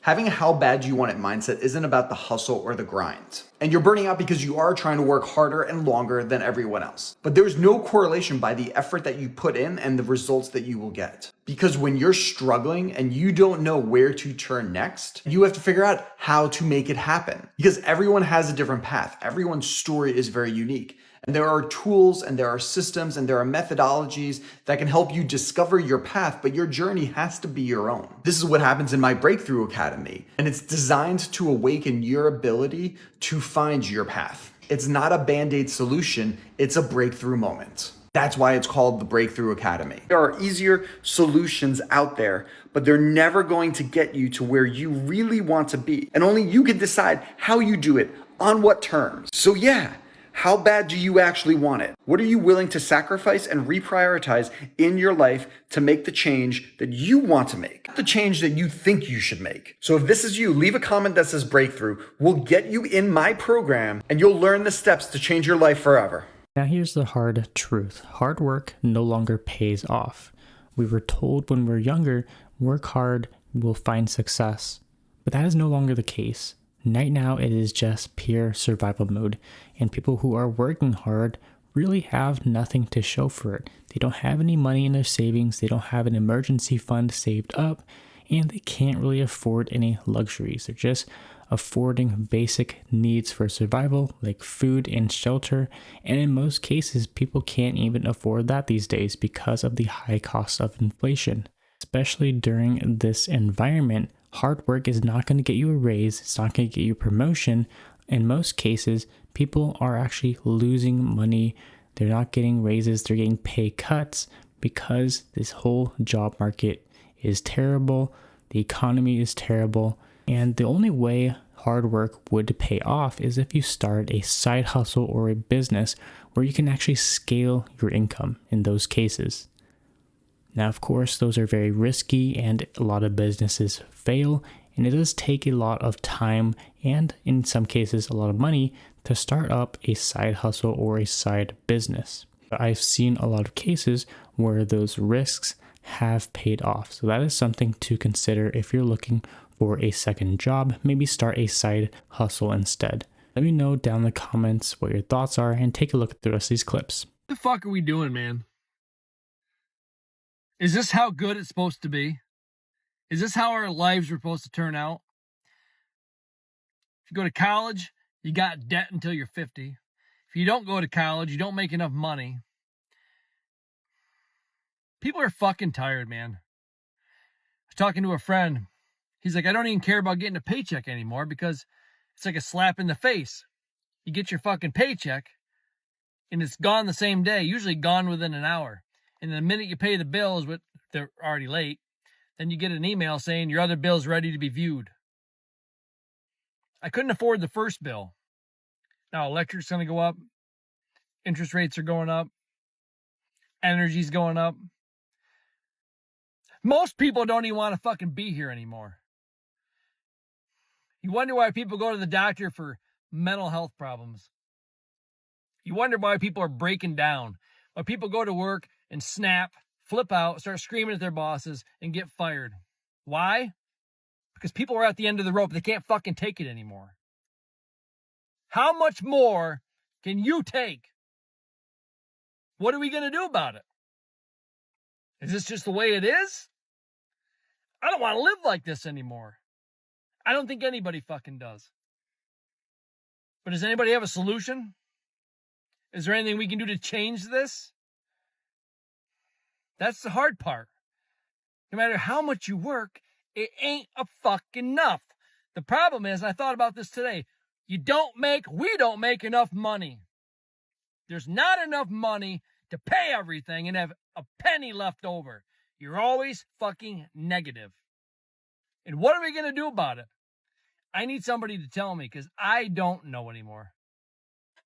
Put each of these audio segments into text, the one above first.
Having a how bad you want it mindset isn't about the hustle or the grind. And you're burning out because you are trying to work harder and longer than everyone else. But there's no correlation by the effort that you put in and the results that you will get. Because when you're struggling and you don't know where to turn next, you have to figure out how to make it happen. Because everyone has a different path. Everyone's story is very unique. And there are tools and there are systems and there are methodologies that can help you discover your path, but your journey has to be your own. This is what happens in my Breakthrough Academy, and it's designed to awaken your ability to find your path. It's not a band-aid solution, it's a breakthrough moment. That's why it's called the Breakthrough Academy. There are easier solutions out there, but they're never going to get you to where you really want to be. And only you can decide how you do it, on what terms. So yeah, how bad do you actually want it? What are you willing to sacrifice and reprioritize in your life to make the change that you want to make? The change that you think you should make. So if this is you, leave a comment that says breakthrough. We'll get you in my program and you'll learn the steps to change your life forever. Now here's the hard truth. Hard work no longer pays off. We were told when we were younger, work hard, we'll find success. But that is no longer the case. Right now, it is just pure survival mode, and people who are working hard really have nothing to show for it. They don't have any money in their savings, they don't have an emergency fund saved up, and they can't really afford any luxuries. They're just affording basic needs for survival, like food and shelter, and in most cases, people can't even afford that these days because of the high cost of inflation. Especially during this environment, hard work is not going to get you a raise, it's not going to get you a promotion. In most cases, people are actually losing money. They're not getting raises, they're getting pay cuts because this whole job market is terrible, the economy is terrible, and the only way hard work would pay off is if you start a side hustle or a business where you can actually scale your income in those cases. Now, of course, those are very risky and a lot of businesses fail, and it does take a lot of time and in some cases a lot of money to start up a side hustle or a side business. I've seen a lot of cases where those risks have paid off. So that is something to consider if you're looking for a second job. Maybe start a side hustle instead. Let me know down in the comments what your thoughts are and take a look at the rest of these clips. What the fuck are we doing, man? Is this how good it's supposed to be? Is this how our lives are supposed to turn out? If you go to college, you got debt until you're 50. If you don't go to college, you don't make enough money. People are fucking tired, man. I was talking to a friend. He's like, I don't even care about getting a paycheck anymore because it's like a slap in the face. You get your fucking paycheck and it's gone the same day, usually gone within an hour. And the minute you pay the bills, but they're already late, then you get an email saying your other bill's ready to be viewed. I couldn't afford the first bill. Now electric's going to go up. Interest rates are going up. Energy's going up. Most people don't even want to fucking be here anymore. You wonder why people go to the doctor for mental health problems. You wonder why people are breaking down. Why people go to work and snap, flip out, start screaming at their bosses, and get fired. Why? Because people are at the end of the rope. They can't fucking take it anymore. How much more can you take? What are we going to do about it? Is this just the way it is? I don't want to live like this anymore. I don't think anybody fucking does. But does anybody have a solution? Is there anything we can do to change this? That's the hard part. No matter how much you work, it ain't a fucking enough. The problem is, and I thought about this today, we don't make enough money. There's not enough money to pay everything and have a penny left over. You're always fucking negative. And what are we going to do about it? I need somebody to tell me because I don't know anymore.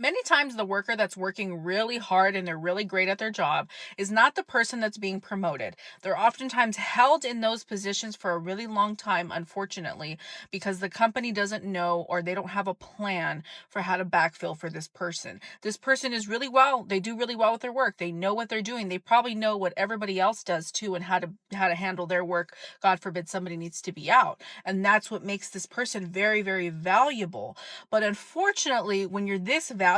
Many times, the worker that's working really hard and they're really great at their job is not the person that's being promoted. They're oftentimes held in those positions for a really long time, unfortunately, because the company doesn't know or they don't have a plan for how to backfill for this person. This person is really well, they do really well with their work. They know what they're doing. They probably know what everybody else does too and how to handle their work. God forbid somebody needs to be out. And that's what makes this person very, very valuable. But unfortunately, when you're this valuable,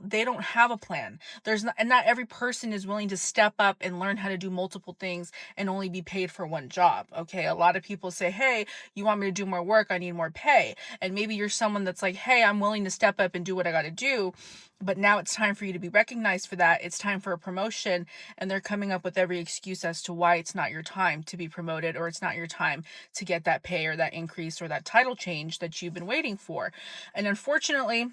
they don't have a plan. And not every person is willing to step up and learn how to do multiple things and only be paid for one job. Okay. A lot of people say, hey, you want me to do more work? I need more pay. And maybe you're someone that's like, hey, I'm willing to step up and do what I got to do. But now it's time for you to be recognized for that. It's time for a promotion. And they're coming up with every excuse as to why it's not your time to be promoted, or it's not your time to get that pay or that increase or that title change that you've been waiting for. And unfortunately,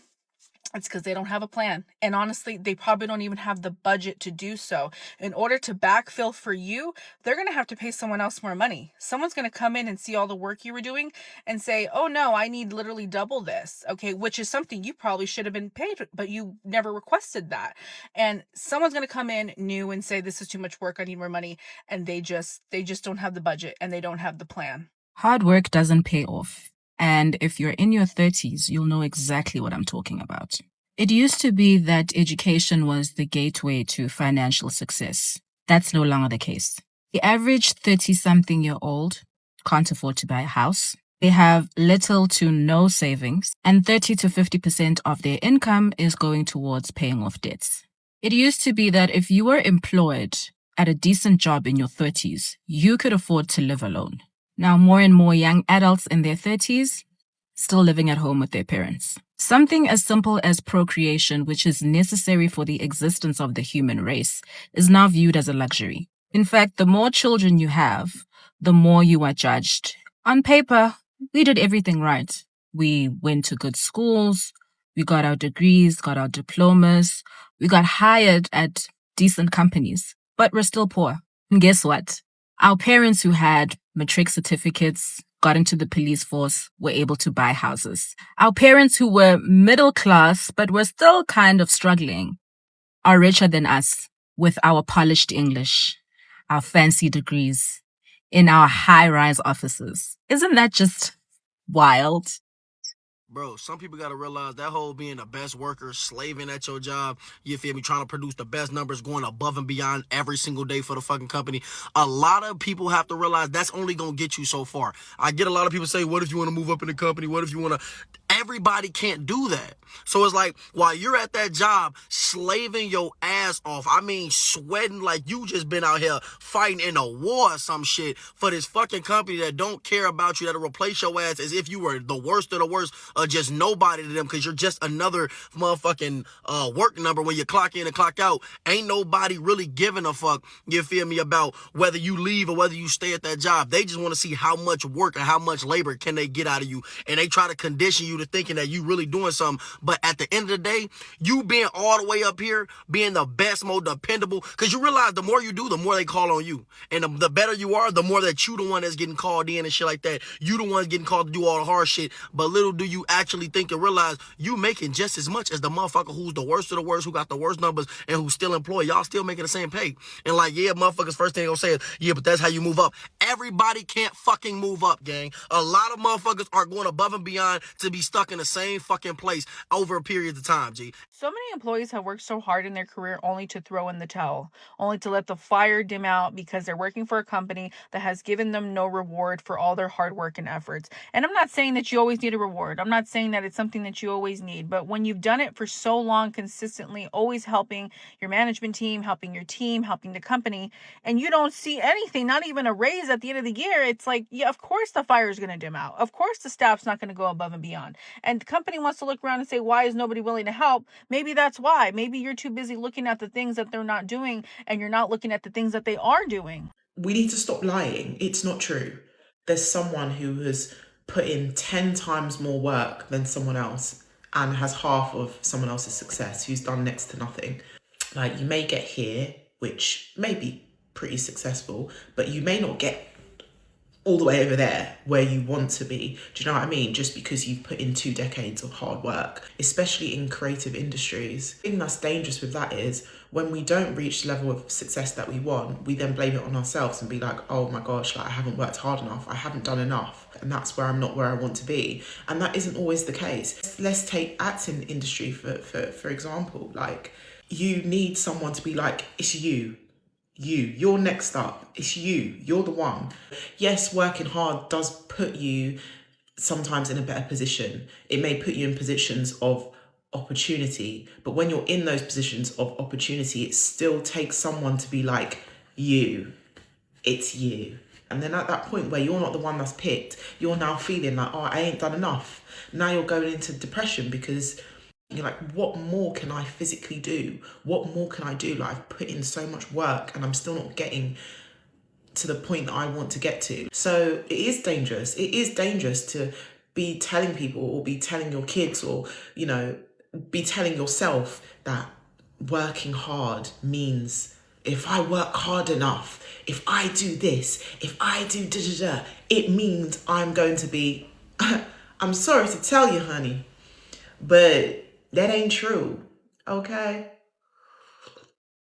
it's because they don't have a plan. And honestly, they probably don't even have the budget to do so. In order to backfill for you, they're going to have to pay someone else more money. Someone's going to come in and see all the work you were doing and say, oh no, I need literally double this. Okay, which is something you probably should have been paid, but you never requested that. And someone's going to come in new and say, this is too much work, I need more money. And they just don't have the budget and they don't have the plan. Hard work doesn't pay off. And if you're in your 30s, you'll know exactly what I'm talking about. It used to be that education was the gateway to financial success. That's no longer the case. The average 30-something-year-old can't afford to buy a house. They have little to no savings, and 30 to 50% of their income is going towards paying off debts. It used to be that if you were employed at a decent job in your 30s, you could afford to live alone. Now, more and more young adults in their 30s still living at home with their parents. Something as simple as procreation, which is necessary for the existence of the human race, is now viewed as a luxury. In fact, the more children you have, the more you are judged. On paper, we did everything right. We went to good schools, we got our degrees, got our diplomas, we got hired at decent companies, but we're still poor. And guess what? Our parents who had matric certificates, got into the police force, were able to buy houses. Our parents who were middle class but were still kind of struggling are richer than us with our polished English, our fancy degrees, in our high-rise offices. Isn't that just wild? Bro, some people got to realize that whole being the best worker, slaving at your job, you feel me, trying to produce the best numbers, going above and beyond every single day for the fucking company. A lot of people have to realize that's only going to get you so far. I get a lot of people say, what if you want to move up in the company? What if you want to... Everybody can't do that. So it's like, while you're at that job, slaving your ass off, I mean, sweating like you just been out here fighting in a war or some shit for this fucking company that don't care about you, that'll replace your ass as if you were the worst of the worst, or just nobody to them because you're just another motherfucking work number when you clock in and clock out. Ain't nobody really giving a fuck, you feel me, about whether you leave or whether you stay at that job. They just want to see how much work and how much labor can they get out of you. And they try to condition you to thinking that you really doing something. But at the end of the day, you being all the way up here, being the best, most dependable, because you realize the more you do, the more they call on you. And the better you are, the more that you the one that's getting called in and shit like that. You the ones getting called to do all the hard shit. But little do you actually think and realize you making just as much as the motherfucker who's the worst of the worst, who got the worst numbers and who's still employed. Y'all still making the same pay. And like, yeah, motherfuckers first thing they'll say is, yeah, but that's how you move up. Everybody can't fucking move up, gang. A lot of motherfuckers are going above and beyond to be stuck in the same fucking place over a period of time, G. So many employees have worked so hard in their career only to throw in the towel, only to let the fire dim out because they're working for a company that has given them no reward for all their hard work and efforts. And I'm not saying that you always need a reward. I'm not saying that it's something that you always need. But when you've done it for so long, consistently, always helping your management team, helping your team, helping the company, and you don't see anything, not even a raise at the end of the year, it's like, yeah, of course the fire is going to dim out. Of course the staff's not going to go above and beyond. And the company wants to look around and say, why is nobody willing to help? Maybe that's why. Maybe you're too busy looking at the things that they're not doing and you're not looking at the things that they are doing. We need to stop lying. It's not true. There's someone who has put in 10 times more work than someone else and has half of someone else's success, who's done next to nothing. Like, you may get here, which may be pretty successful, but you may not get all the way over there where you want to be. Do you know what I mean? Just because you've put in 2 decades of hard work, especially in creative industries. The thing that's dangerous with that is when we don't reach the level of success that we want, we then blame it on ourselves and be like, oh my gosh, like I haven't worked hard enough, I haven't done enough, and that's where I'm not where I want to be. And that isn't always the case. Let's take acting industry for example. Like, you need someone to be like, it's you're next up, it's you're the one. Yes, working hard does put you sometimes in a better position. It may put you in positions of opportunity, but when you're in those positions of opportunity, it still takes someone to be like, it's you. And then at that point where you're not the one that's picked, you're now feeling like, oh, I ain't done enough. Now you're going into depression because you're like, what more can I physically do? What more can I do? Like, I've put in so much work and I'm still not getting to the point that I want to get to. So it is dangerous. It is dangerous to be telling people or be telling your kids or, you know, be telling yourself that working hard means if I work hard enough, if I do this, if I do da-da-da, it means I'm going to be, I'm sorry to tell you, honey, but that ain't true, okay?